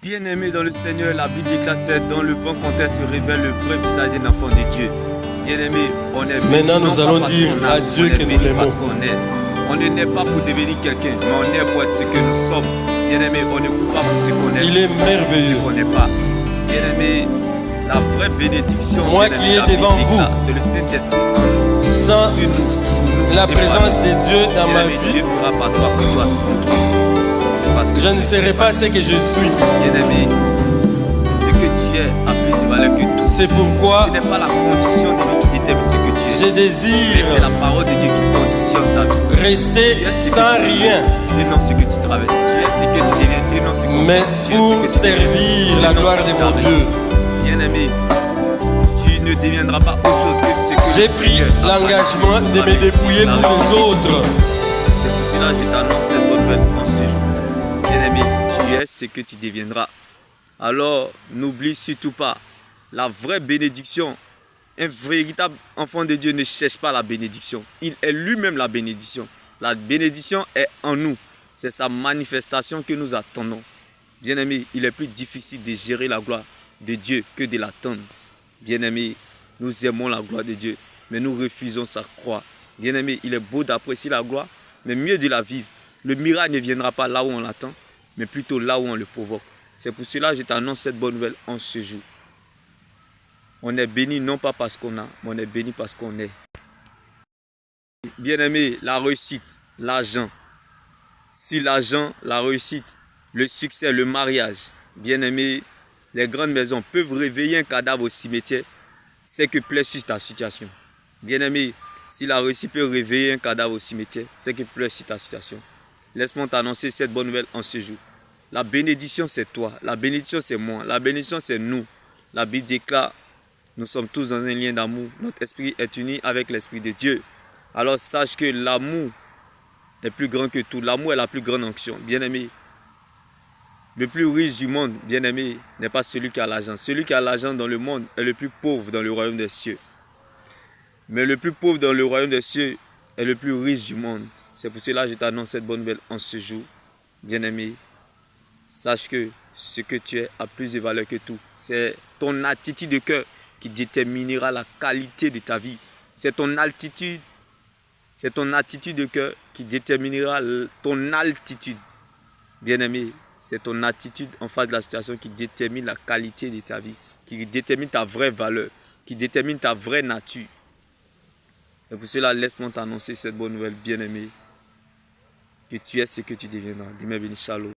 Bien-aimé dans le Seigneur, la Bible déclare dans le vent contexte se révèle le vrai visage d'un enfant de Dieu. Bien-aimé, on est béni. Maintenant, nous allons dire à Dieu que nous l'aimons. On ne naît pas pour devenir quelqu'un, mais on est pour être ce que nous sommes. Bien-aimé, on ne court pas pour ce qu'on est. Il est merveilleux. Ce qu'on n'est pas. Bien-aimé, la vraie bénédiction. Moi qui est devant vous, c'est le Saint-Esprit en nous. Sans la présence de Dieu dans ma vie, Dieu fera par toi pour toi sans toi. Je ne serai pas ce que je suis. Bien-aimé, ce que tu es a plus de valeur que tout. C'est pourquoi ce n'est pas la condition de Dieu qui détermine ce que tu es. je désire c'est la parole de Dieu qui conditionne ta vie. Rester sans rien, et non ce que tu traverses. Tu es ce que tu deviens et non ce que mais pour servir la gloire de mon Dieu. Bien-aimé, tu ne deviendras pas autre chose que ce que j'ai pris l'engagement de me dépouiller pour les autres. C'est pour cela que je t'annonce cette bonne nouvelle en ce jour. Bien-aimé, tu es ce que tu deviendras. Alors, n'oublie surtout pas la vraie bénédiction. Un véritable enfant de Dieu ne cherche pas la bénédiction. Il est lui-même la bénédiction. La bénédiction est en nous. C'est sa manifestation que nous attendons. Bien-aimé, il est plus difficile de gérer la gloire de Dieu que de l'attendre. Bien-aimé, nous aimons la gloire de Dieu, mais nous refusons sa croix. Bien-aimé, il est beau d'apprécier la gloire, mais mieux de la vivre. Le miracle ne viendra pas là où on l'attend, mais plutôt là où on le provoque. C'est pour cela que je t'annonce cette bonne nouvelle en ce jour. On est béni non pas parce qu'on a, mais on est béni parce qu'on est. Bien-aimé, la réussite, l'argent. Si l'argent, la réussite, le succès, le mariage, bien-aimé, les grandes maisons peuvent réveiller un cadavre au cimetière, c'est que plaît sur ta situation. Bien-aimé, si la réussite peut réveiller un cadavre au cimetière, c'est que plaît sur ta situation. Laisse-moi t'annoncer cette bonne nouvelle en ce jour. La bénédiction, c'est toi. La bénédiction, c'est moi. La bénédiction, c'est nous. La Bible déclare, nous sommes tous dans un lien d'amour. Notre esprit est uni avec l'esprit de Dieu. Alors sache que l'amour est plus grand que tout. L'amour est la plus grande onction. Bien-aimé, le plus riche du monde, bien-aimé, n'est pas celui qui a l'argent. Celui qui a l'argent dans le monde est le plus pauvre dans le royaume des cieux. Mais le plus pauvre dans le royaume des cieux est le plus riche du monde. C'est pour cela que je t'annonce cette bonne nouvelle en ce jour. Bien-aimé, sache que ce que tu es a plus de valeur que tout. C'est ton attitude de cœur qui déterminera la qualité de ta vie. C'est ton altitude de cœur qui déterminera ton altitude. Bien-aimé, c'est ton attitude en face de la situation qui détermine la qualité de ta vie, qui détermine ta vraie valeur, qui détermine ta vraie nature. Et pour cela, laisse-moi t'annoncer cette bonne nouvelle, bien-aimé, que tu es ce que tu deviendras. Dis-moi, béni, shalom.